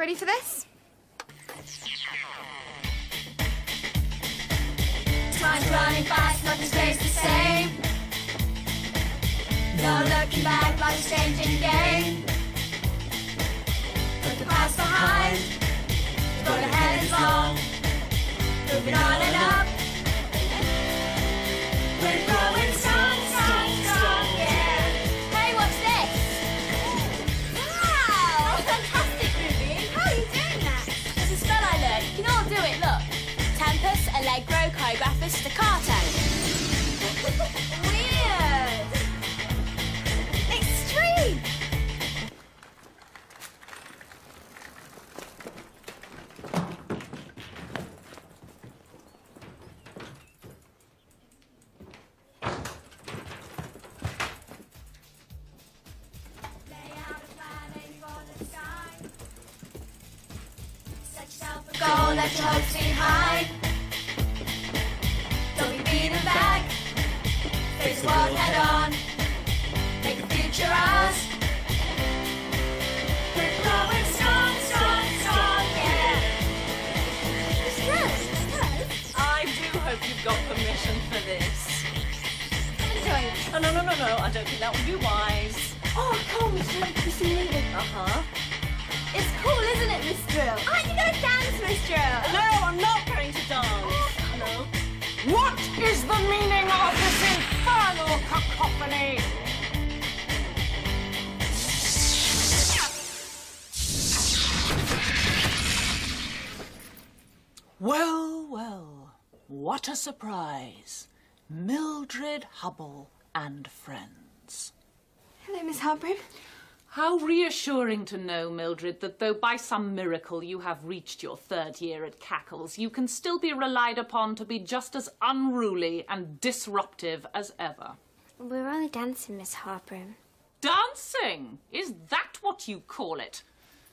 Ready for this? Time's running fast, nothing stays the same. No looking back, life's changing game. Put the past behind, the road ahead is long. Moving on and up. We're growing strong, strong, strong, yeah. Hey, what's this? Wow! Fantastic, Ruby. How are you doing that? It's a spell I learned. You can all do it, look. Tempus, Allegro, Choreographus, Staccato. Weird. Extreme. Go, let your hopes behind. Don't be beaten back. Face the world head on. Make the future ours. We're growing strong, strong, strong, yeah. I do hope you've got permission for this. Oh, no, I don't think that would be wise. Oh, come, Miss Drill. You see me? Uh-huh. It's cool, isn't it, Miss Drill? Aren't you going to dance, Miss Drill? No, I'm not going to dance. Hello? What is the meaning of this infernal cacophony? Well, well, what a surprise. Mildred Hubble and friends. Hello, Miss Harbrim. How reassuring to know, Mildred, that though by some miracle you have reached your 3rd year at Cackles, you can still be relied upon to be just as unruly and disruptive as ever. We were only dancing, Miss Harbrim. Dancing? Is that what you call it?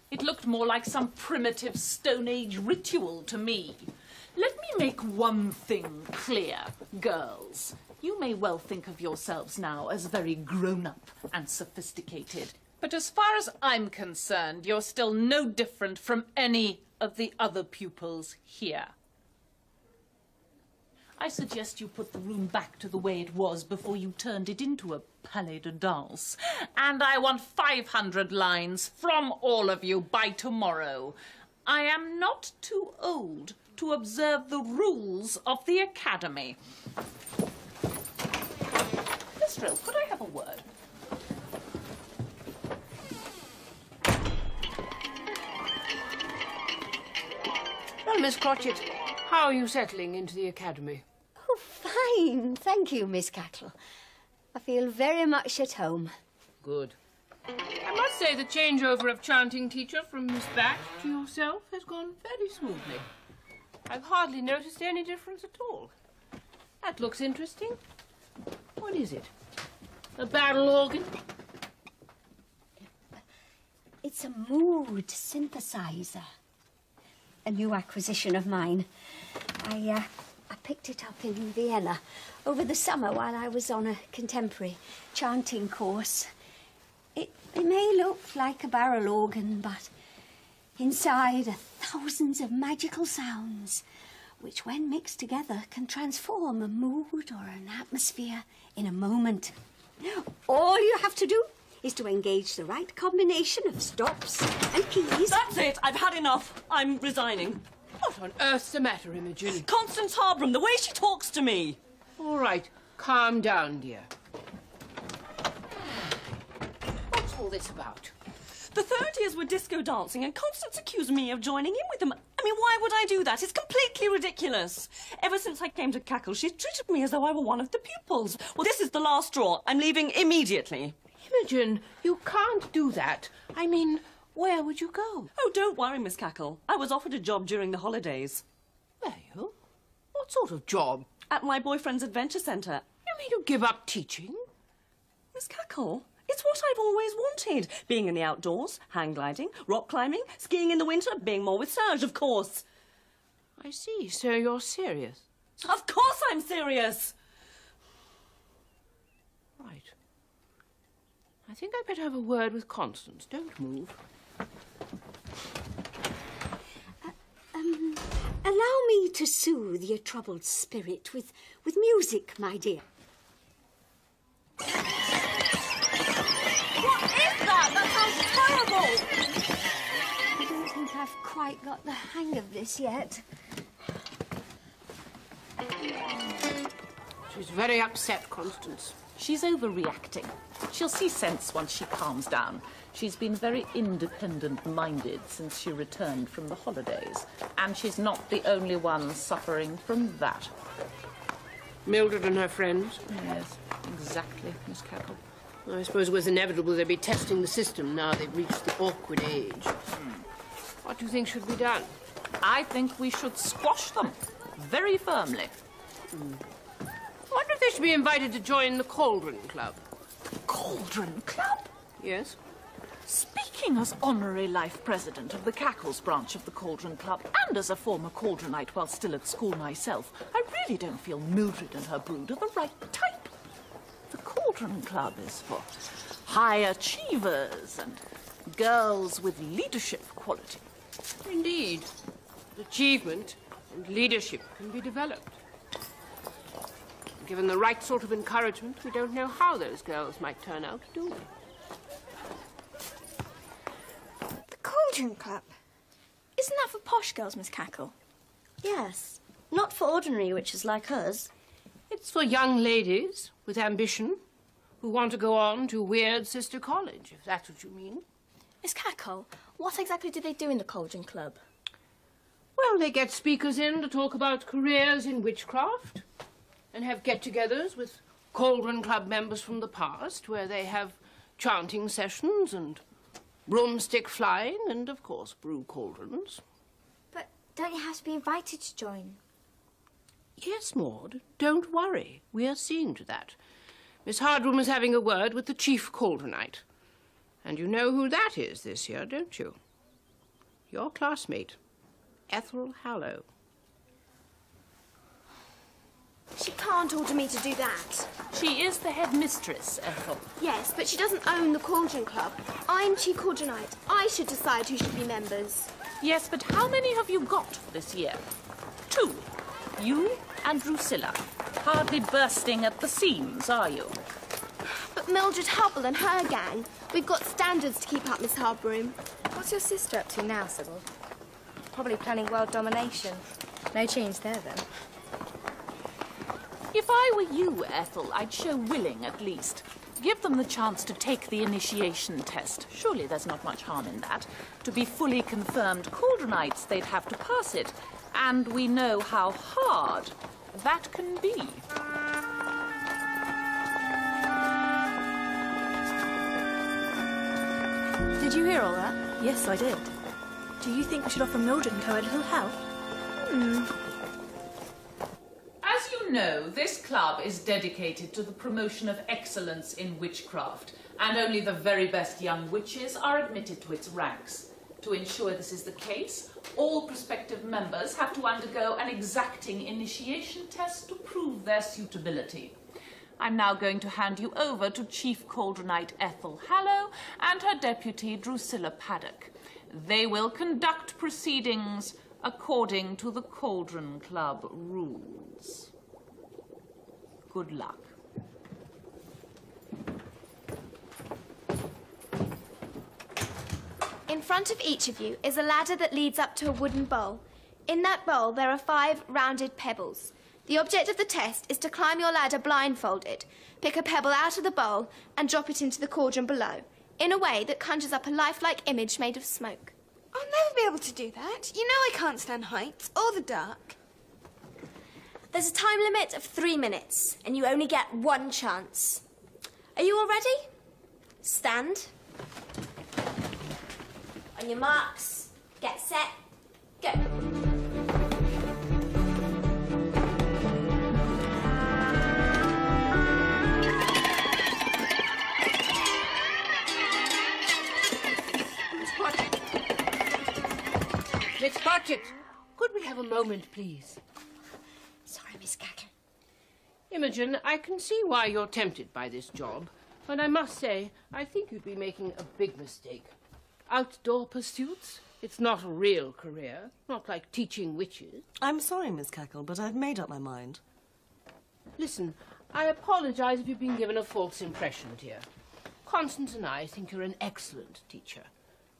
It looked more like some primitive Stone Age ritual to me. Let me make one thing clear, girls. You may well think of yourselves now as very grown-up and sophisticated. But as far as I'm concerned, you're still no different from any of the other pupils here. I suggest you put the room back to the way it was before you turned it into a palais de danse. And I want 500 lines from all of you by tomorrow. I am not too old to observe the rules of the academy. Miss Drill, could I have a word? Well, Miss Cratchit, how are you settling into the academy? Oh, fine. Thank you, Miss Cackle. I feel very much at home. Good. I must say the changeover of chanting teacher from Miss Bat to yourself has gone very smoothly. I've hardly noticed any difference at all. That looks interesting. What is it? A barrel organ? It's a mood synthesizer. A new acquisition of mine. I picked it up in Vienna over the summer while I was on a contemporary chanting course. It may look like a barrel organ, but inside are thousands of magical sounds, which when mixed together can transform a mood or an atmosphere in a moment. All you have to do is to engage the right combination of stops and keys. That's it. I've had enough. I'm resigning. What on earth's the matter, Imogen? Constance Harbram, the way she talks to me. All right, calm down, dear. What's all this about? The 3rd years were disco dancing and Constance accused me of joining in with them. I mean, why would I do that? It's completely ridiculous. Ever since I came to Cackle, she's treated me as though I were one of the pupils. Well, this is the last straw. I'm leaving immediately. Imogen, you can't do that. I mean, where would you go? Oh, don't worry, Miss Cackle. I was offered a job during the holidays. Were you? What sort of job? At my boyfriend's adventure centre. You mean you give up teaching? Miss Cackle, it's what I've always wanted. Being in the outdoors, hang gliding, rock climbing, skiing in the winter, being more with Serge, of course. I see, so you're serious. Of course I'm serious. Right. I think I'd better have a word with Constance. Don't move. Allow me to soothe your troubled spirit with music, my dear. What is that? That sounds terrible! I don't think I've quite got the hang of this yet. She's very upset, Constance. She's overreacting. She'll see sense once she calms down. She's been very independent-minded since she returned from the holidays, and she's not the only one suffering from that. Mildred and her friends. Yes, exactly, Miss Cackle. I suppose it was inevitable they'd be testing the system now they've reached the awkward age. What do you think should be done? I think we should squash them very firmly. I wonder if they should be invited to join the Cauldron Club. Cauldron Club? Yes? Speaking as honorary life president of the Cackles branch of the Cauldron Club, and as a former Cauldronite while still at school myself, I really don't feel Mildred and her brood are the right type. The Cauldron Club is for high achievers and girls with leadership quality. Indeed. Achievement and leadership can be developed. Given the right sort of encouragement, we don't know how those girls might turn out, do we? The Cauldron Club. Isn't that for posh girls, Miss Cackle? Yes, not for ordinary witches like us. It's for young ladies with ambition who want to go on to Weird Sister College, if that's what you mean. Miss Cackle, what exactly do they do in the Cauldron Club? Well, they get speakers in to talk about careers in witchcraft and have get-togethers with Cauldron Club members from the past where they have chanting sessions and broomstick flying and, of course, brew cauldrons. But don't you have to be invited to join? Yes, Maud, don't worry. We're seeing to that. Miss Hardroom is having a word with the chief Cauldronite. And you know who that is this year, don't you? Your classmate, Ethel Hallow. She can't order me to do that. She is the headmistress, Ethel. Yes, but she doesn't own the Cauldron Club. I'm Chief Cauldronite. I should decide who should be members. Yes, but how many have you got this year? 2. You and Drusilla. Hardly bursting at the seams, are you? But Mildred Hubble and her gang, we've got standards to keep up, Miss Harborough. What's your sister up to now, Sybil? Probably planning world domination. No change there, then. If I were you, Ethel, I'd show willing at least. Give them the chance to take the initiation test. Surely there's not much harm in that. To be fully confirmed Cauldronites, they'd have to pass it. And we know how hard that can be. Did you hear all that? Yes, I did. Do you think we should offer Mildred and Co a little help? As you know, this club is dedicated to the promotion of excellence in witchcraft, and only the very best young witches are admitted to its ranks. To ensure this is the case, all prospective members have to undergo an exacting initiation test to prove their suitability. I'm now going to hand you over to Chief Cauldronite Ethel Hallow and her deputy Drusilla Paddock. They will conduct proceedings according to the Cauldron Club rules. Good luck. In front of each of you is a ladder that leads up to a wooden bowl. In that bowl, there are 5 rounded pebbles. The object of the test is to climb your ladder blindfolded, pick a pebble out of the bowl and drop it into the cauldron below, in a way that conjures up a lifelike image made of smoke. I'll never be able to do that. You know I can't stand heights or the dark. There's a time limit of 3 minutes, and you only get 1 chance. Are you all ready? Stand. On your marks, get set, go. Miss Patchett, could we have a moment, please? Sorry, Miss Cackle. Imogen, I can see why you're tempted by this job, but I must say, I think you'd be making a big mistake. Outdoor pursuits It's not a real career, not like teaching witches. I'm sorry, Miss Cackle, but I've made up my mind. Listen, I apologise if you've been given a false impression, dear. Constance and I think you're an excellent teacher,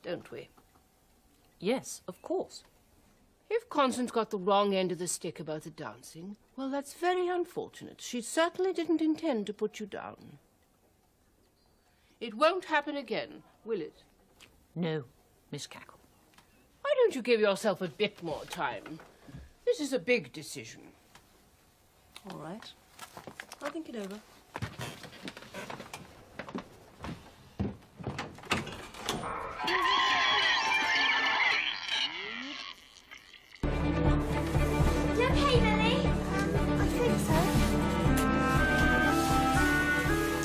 don't we? Yes, of course. If Constance got the wrong end of the stick about the dancing, well, that's very unfortunate. She certainly didn't intend to put you down. It won't happen again, will it? No, Miss Cackle. Why don't you give yourself a bit more time? This is a big decision. All right. I'll think it over. You okay, Lily? I think so.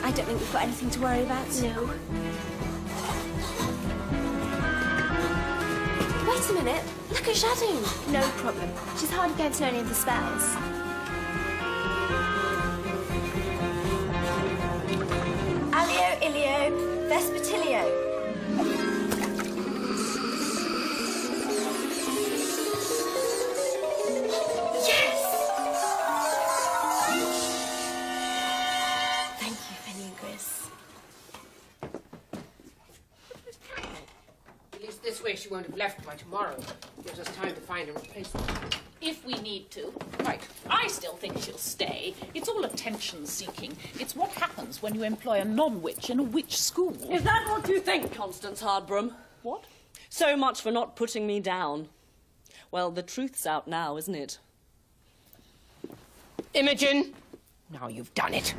I don't think we've got anything to worry about. No. Wait a minute. Look at Shadow. No problem. She's hardly going to know any of the spells. Alio, ilio, vespertilio. Yes! Thank you, Penny and Gris. At least this way she won't have left by tomorrow. Gives us time to find a replacement. If we need to. Right. I still think she'll stay. It's all attention-seeking. It's what happens when you employ a non-witch in a witch school. Is that what you think, Constance Hardbroom? What? So much for not putting me down. Well, the truth's out now, isn't it? Imogen, now you've done it.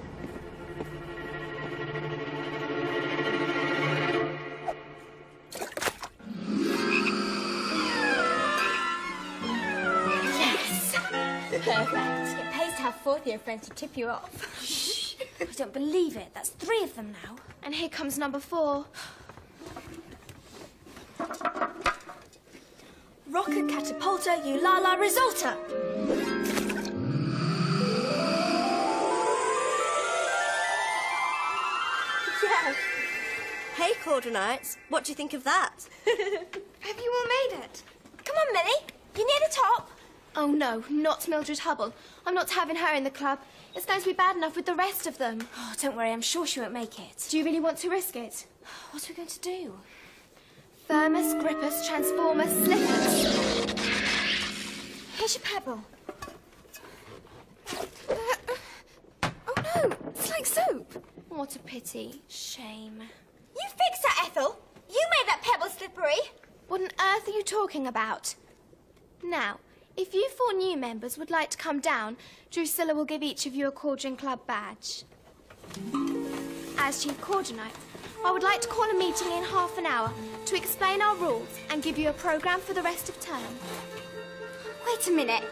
Perfect. It pays to have fourth-year friends to tip you off. Shh. I don't believe it. That's 3 of them now. And here comes number 4. Rocker, catapulta, ulala, risolta. Yeah. Hey, Cordonites, what do you think of that? Have you all made it? Come on, Millie. You're near the top. Oh, no, not Mildred Hubble. I'm not having her in the club. It's going to be bad enough with the rest of them. Oh, don't worry, I'm sure she won't make it. Do you really want to risk it? What are we going to do? Thermos, grippus, transformers, slippers. Here's your pebble. Oh no, it's like soap. What a pity. Shame. You fixed that, Ethel. You made that pebble slippery. What on earth are you talking about? Now, if you 4 new members would like to come down, Drusilla will give each of you a Cauldron Club badge. As Chief Cauldronite, I would like to call a meeting in half an hour to explain our rules and give you a programme for the rest of term. Wait a minute.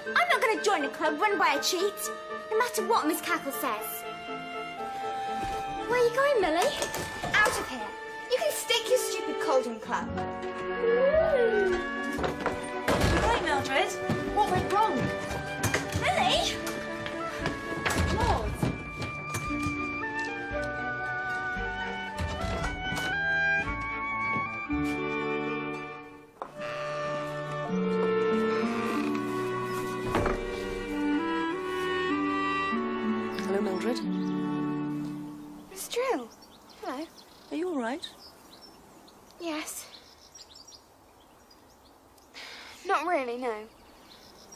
I'm not going to join a club run by a cheat, no matter what Miss Cackle says. Where are you going, Millie? Out of here. You can stick your stupid Cauldron Club. Right, Mildred. What went wrong? Millie? Lord. Hello, Mildred. Miss Drill. Hello. Are you all right? Yes. Not really, no.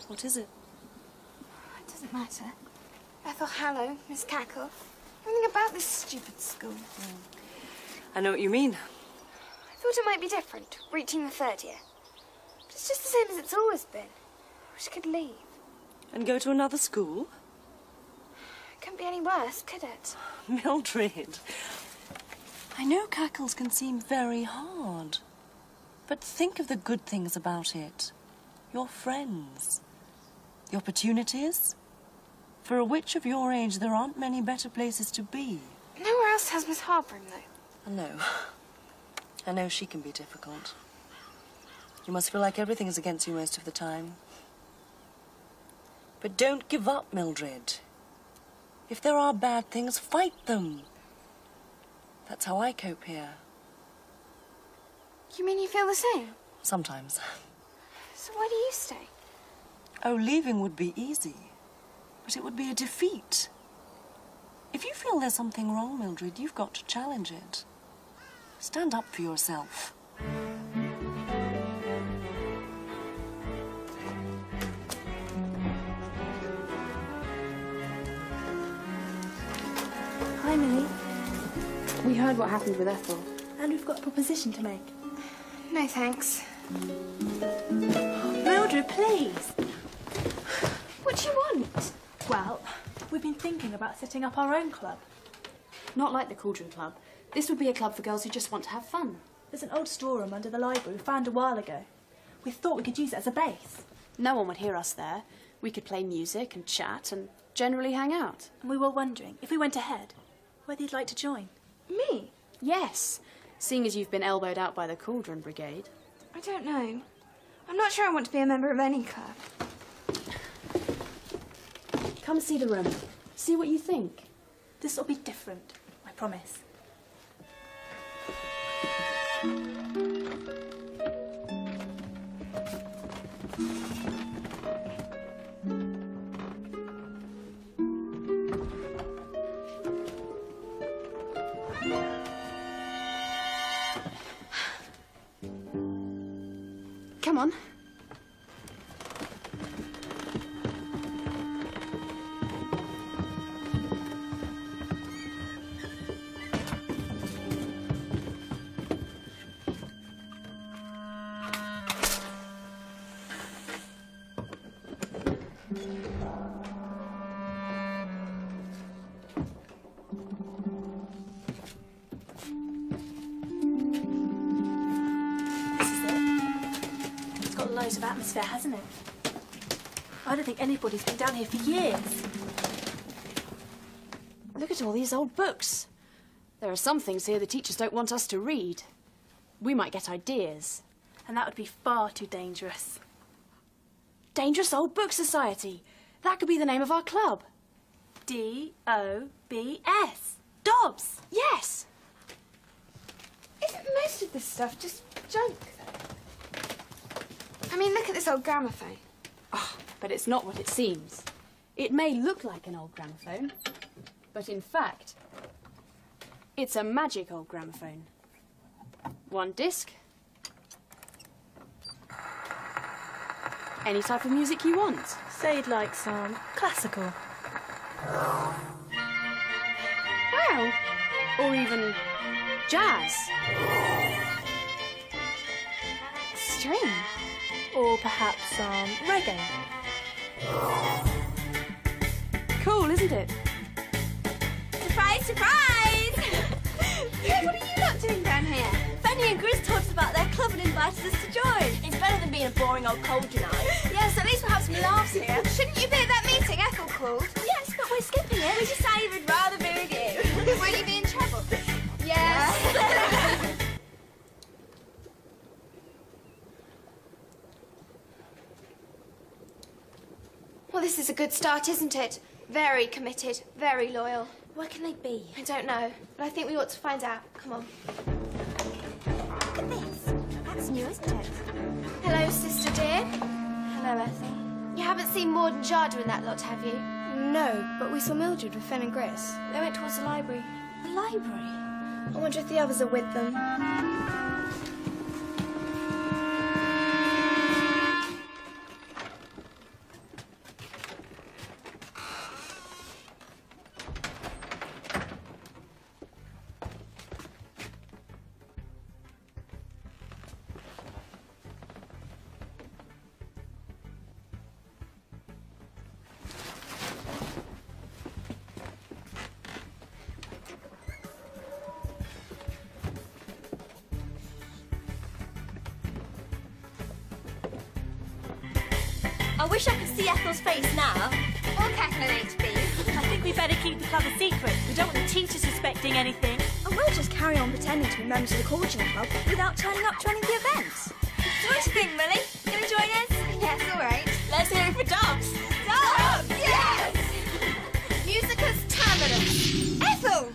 What is it? It doesn't matter. Ethel Hallow, Miss Cackle. Everything about this stupid school. I know what you mean. I thought it might be different, reaching the 3rd year. But it's just the same as it's always been. I wish I could leave. And go to another school? It couldn't be any worse, could it? Mildred, I know cackles can seem very hard, but think of the good things about it. Your friends, the opportunities. For a witch of your age, there aren't many better places to be. Nowhere else has Miss Harborough, though. I know she can be difficult. You must feel like everything is against you most of the time. But don't give up, Mildred. If there are bad things, fight them. That's how I cope here. You mean you feel the same? Sometimes. So why do you stay? Oh, leaving would be easy. But it would be a defeat. If you feel there's something wrong, Mildred, you've got to challenge it. Stand up for yourself. Hi, Millie. We heard what happened with Ethel. And we've got a proposition to make. No, thanks. Mildred, please. What do you want? Well, we've been thinking about setting up our own club. Not like the Cauldron Club. This would be a club for girls who just want to have fun. There's an old storeroom under the library we found a while ago. We thought we could use it as a base. No one would hear us there. We could play music and chat and generally hang out. And we were wondering, if we went ahead, whether you'd like to join. Me? Yes, seeing as you've been elbowed out by the Cauldron Brigade. I don't know. I'm not sure I want to be a member of any club. Come see the room. See what you think. This will be different, I promise. Come on. Loads of atmosphere, hasn't it? I don't think anybody's been down here for years. Look at all these old books. There are some things here the teachers don't want us to read. We might get ideas. And that would be far too dangerous. Dangerous Old Book Society. That could be the name of our club. D-O-B-S. Dobbs. Yes. Isn't most of this stuff just junk, though? I mean, look at this old gramophone. Oh, but it's not what it seems. It may look like an old gramophone, but in fact, it's a magic old gramophone. One disc. Any type of music you want. Say you'd like some classical. Wow. Or even jazz. String. Or perhaps some reggae. Cool, isn't it? Surprise, surprise! What are you lot doing down here? Fanny and Grizz told us about their club and invited us to join. It's better than being a boring old cauldron eye. Yes, at least we'll have some laughs here. Shouldn't you be at that meeting Ethel called? Yes, but we're skipping it. We decided we'd rather be with you. Will you be in trouble? Yes. Well, this is a good start, isn't it? Very committed, very loyal. Where can they be? I don't know, but I think we ought to find out. Come on. Look at this. That's new, isn't it? Hello, sister dear. Hello, Ethel. You haven't seen Maud and Jada in that lot, have you? No, but we saw Mildred with Fen and Gris. They went towards the library. The library? I wonder if the others are with them. I wish I could see Ethel's face now. Or cackle an HP. I think we better keep the club a secret. We don't want the teachers suspecting anything. And we'll just carry on pretending to be members of the Cauldron Club without turning up to any of the events. So what do you think, Millie? Gonna join us? Yes, all right. Let's hear it for Dobbs. Dobbs! Yes! Musicus terminus. Ethel!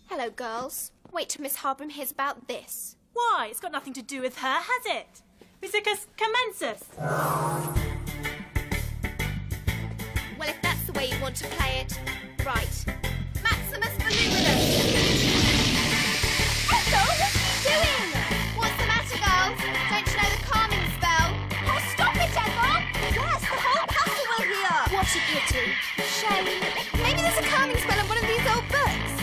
Hello, girls. Wait till Miss Harbram hears about this. Why? It's got nothing to do with her, has it? Musicus commensus. Well, if that's the way you want to play it, right. Maximus Voluminous! Ethel, what are you doing? What's the matter, girls? Don't you know the calming spell? Oh, stop it, Ethel! Yes, the whole castle will hear! What a pity. Shame. Maybe there's a calming spell in one of these old books.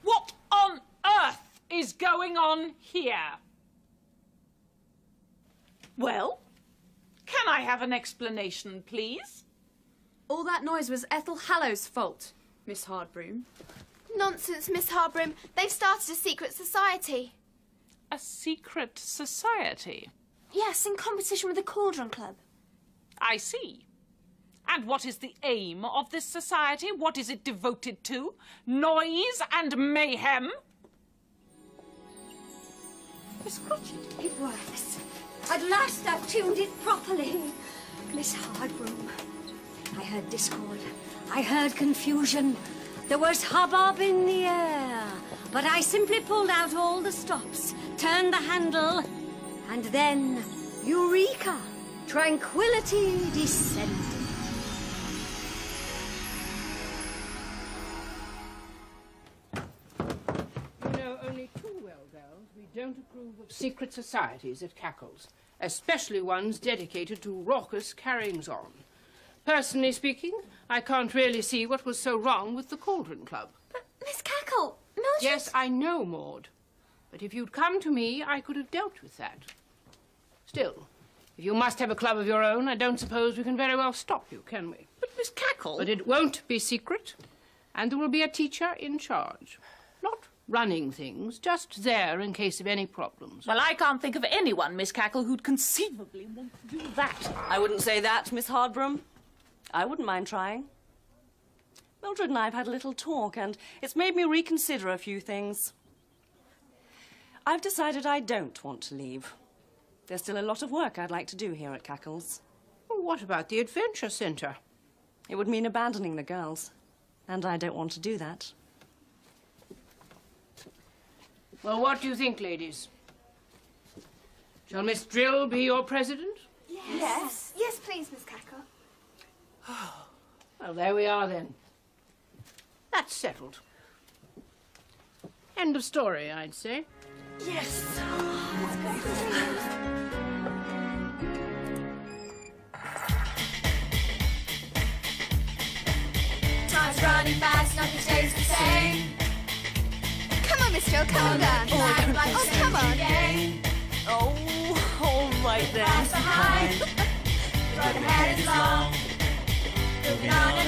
What on earth is going on here? Well, can I have an explanation, please? All that noise was Ethel Hallow's fault, Miss Hardbroom. Nonsense, Miss Harborough. They've started a secret society. A secret society? Yes, in competition with the Cauldron Club. I see. And what is the aim of this society? What is it devoted to? Noise and mayhem? Miss Cratchit. It works. At last I've tuned it properly. Miss Hardbroom. I heard discord. I heard confusion. There was hubbub in the air. But I simply pulled out all the stops, turned the handle, and then, eureka! Tranquility descended. You know only too well, girls, we don't approve of secret societies at Cackles, especially ones dedicated to raucous carryings-on. Personally speaking, I can't really see what was so wrong with the Cauldron Club. But, Miss Cackle, Mildred... Yes, I know, Maud. But if you'd come to me, I could have dealt with that. Still, if you must have a club of your own, I don't suppose we can very well stop you, can we? But Miss Cackle... But it won't be secret, and there will be a teacher in charge. Not running things, just there in case of any problems. Well, I can't think of anyone, Miss Cackle, who'd conceivably want to do that. I wouldn't say that, Miss Hardbroom. I wouldn't mind trying. Mildred and I have had a little talk, and it's made me reconsider a few things. I've decided I don't want to leave. There's still a lot of work I'd like to do here at Cackles. Well, what about the Adventure Centre? It would mean abandoning the girls, and I don't want to do that. Well, what do you think, ladies? Shall Miss Drill be your president? Yes. Yes, please, Miss Cackle. Well, there we are, then. That's settled. End of story, I'd say. Yes. Time's running fast, nothing stays the same. Come on, Miss Jill, come on down. Oh, come on. Oh, all right then. Fast behind, road ahead is long. Moving on